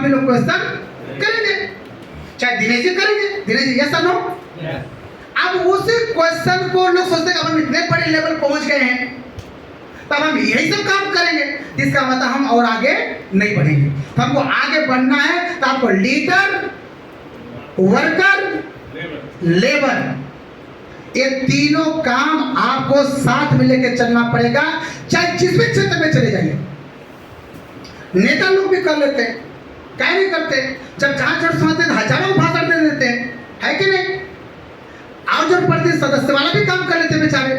भी लोग क्वेश्चन करेंगे, चाहे दिनेश जी करेंगे, दिनेश जी यस और नो। अब उसी क्वेश्चन को लोग सोचते हैं हम इतने बड़े लेवल पहुंच गए हैं तब हम यही सब काम करेंगे, इसका मतलब हम और आगे नहीं बढ़ेंगे। तो हमको आगे बढ़ना है तो आपको लीडर, वर्कर, लेबर, ये तीनों काम आपको साथ में लेकर चलना पड़ेगा, चाहे जिस भी क्षेत्र में चले जाइए। नेता लोग भी कर लेते हैं, क्या नहीं करते, जब जहां चढ़ सुनाते हैं हजारों भाषण दे देते हैं, है कि नहीं। और जो प्रति सदस्य वाला भी काम कर लेते हैं बेचारे,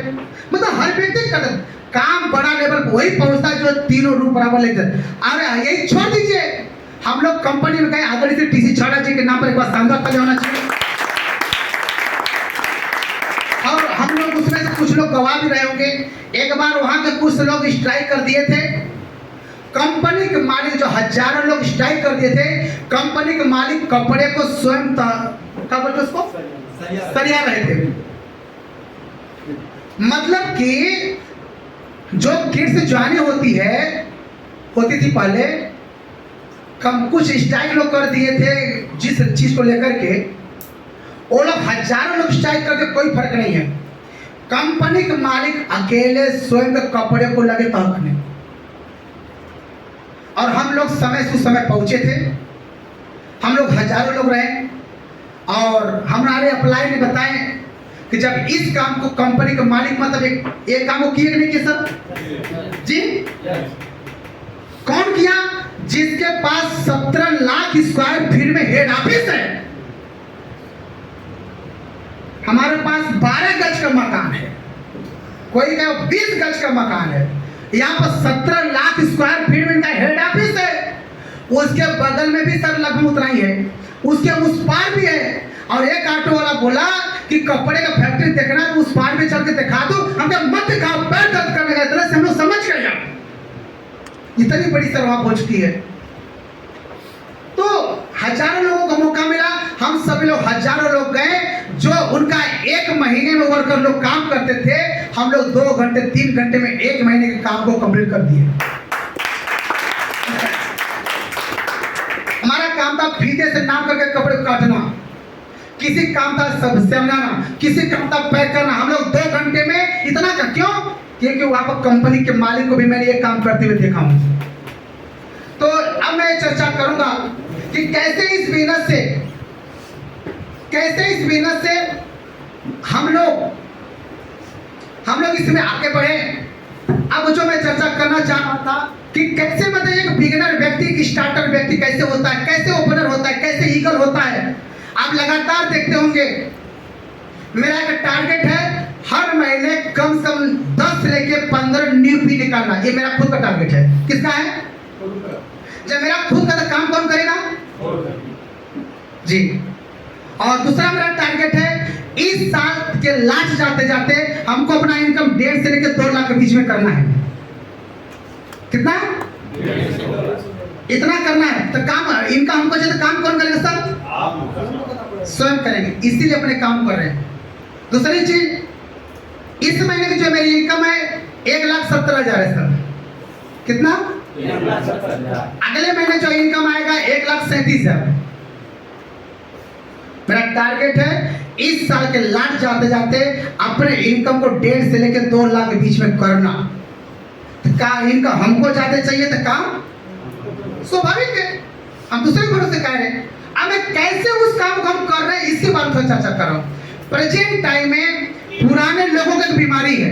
मतलब हर व्यक्ति कर काम बड़ा लेवल वही पहुंचता है जो तीनों रूप बराबर लेकर। अरे यही छोड़ दीजिए, हम लोग कंपनी में गए, आदरणीय से टीसी छाड़ा जी के नाम पर एक बार शानदार ताली होना चाहिए। और हम लोग उसमें से कुछ लोग गवाह भी रहे होंगे। एक बार वहां के कुछ लोग स्ट्राइक कर दिए थे, कंपनी के मालिक जो हजारों लोग स्ट्राइक कर दिए थे, कंपनी के मालिक कपड़े को स्वयं क्या बोलते उसको सरिया रहे थे। मतलब कि जो किट से ज्वाइनिंग होती थी पहले, कम कुछ स्ट्राइक लोग कर दिए थे जिस चीज को लेकर के, वो लोग हजारों लोग स्ट्राइक करके कोई फर्क नहीं है। कंपनी के मालिक अकेले स्वयं के कपड़े को लगे तहकने, और हम लोग समय से समय पहुंचे थे, हम लोग हजारों लोग रहे, और हमारे अप्लाई ने बताए कि जब इस काम को कंपनी का मालिक मतलब एक काम को किए नहीं किए सर जी, कौन किया, जिसके पास 17 लाख स्क्वायर फीट में हेड ऑफिस है। हमारे पास 12 गज का मकान है, कोई का 20 गज का मकान है, यहाँ पर 17 लाख स्क्वायर फीट में हेड ऑफिस है। उसके बगल में भी सर लगभग उतना ही है, उसके उस पार भी है। और एक ऑटो वाला बोला कि कपड़े का फैक्ट्री देखना तो उस पार भी चल के दिखा दो, हम क्या मत दिखाओ, पैर दर्द करने का, इतना से हम लोग समझ गए। इतनी बड़ी सभा हो चुकी है। तो हजारों लोगों को मौका मिला, हम सभी लोग हजारों लोग गए, जो उनका 1 महीने में वर्कर लोग काम करते थे, हम लोग 2 घंटे 3 घंटे में 1 महीने के काम को कंप्लीट कर दिए। हमारा काम था फीते से नाप करके कपड़े को काटना, किसी काम था सब समझाना, किसी काम था पैक करना। हम लोग 2 घंटे में इतना कर, क्यों, क्योंकि वहां पर कंपनी के मालिक को भी मैंने ये काम करते हुए देखा हूं। तो अब मैं चर्चा करूंगा कि कैसे इस बिजनेस से हम लोग इसमें आगे बढ़े। अब जो मैं चर्चा करना चाह रहा था कि कैसे मतलब एक बिगिनर व्यक्ति, एक स्टार्टर व्यक्ति कैसे होता है, कैसे ओपनर होता है, कैसे ईगल होता है। आप लगातार देखते होंगे, मेरा एक टारगेट है हर महीने कम से कम 10 लेके 15 न्यू पी निकालना। ये मेरा खुद का टारगेट है। किसका है? जब मेरा खुद का, तो काम कौन करेगा जी। और दूसरा मेरा टारगेट है इस साल के लास्ट जाते जाते हमको अपना इनकम 1.5 से लेकर 2 लाख के बीच में करना है। कितना? इतना करना है। तो काम इनका हमको चाहिए, तो काम कौन करेगा सर? स्वयं करेंगे, इसीलिए अपने काम कर रहे हैं। दूसरी चीज, इस महीने की जो मेरी इनकम है 1,70,000 है सर। कितना? अगले महीने जो इनकम आएगा 1,37,000। मेरा टारगेट है इस साल के लास्ट जाते जाते अपने इनकम को 1.5 से लेकर 2 लाख के बीच में करना। तो का इनकम हमको ज्यादा चाहिए, तो काम स्वाभाविक है, हम दूसरे भरोसे कह रहे हैं। अब मैं कैसे उस काम को हम कर रहे हैं इसके बारे में चर्चा कर रहा हूं। प्रेजेंट टाइम में पुराने लोगों की बीमारी है,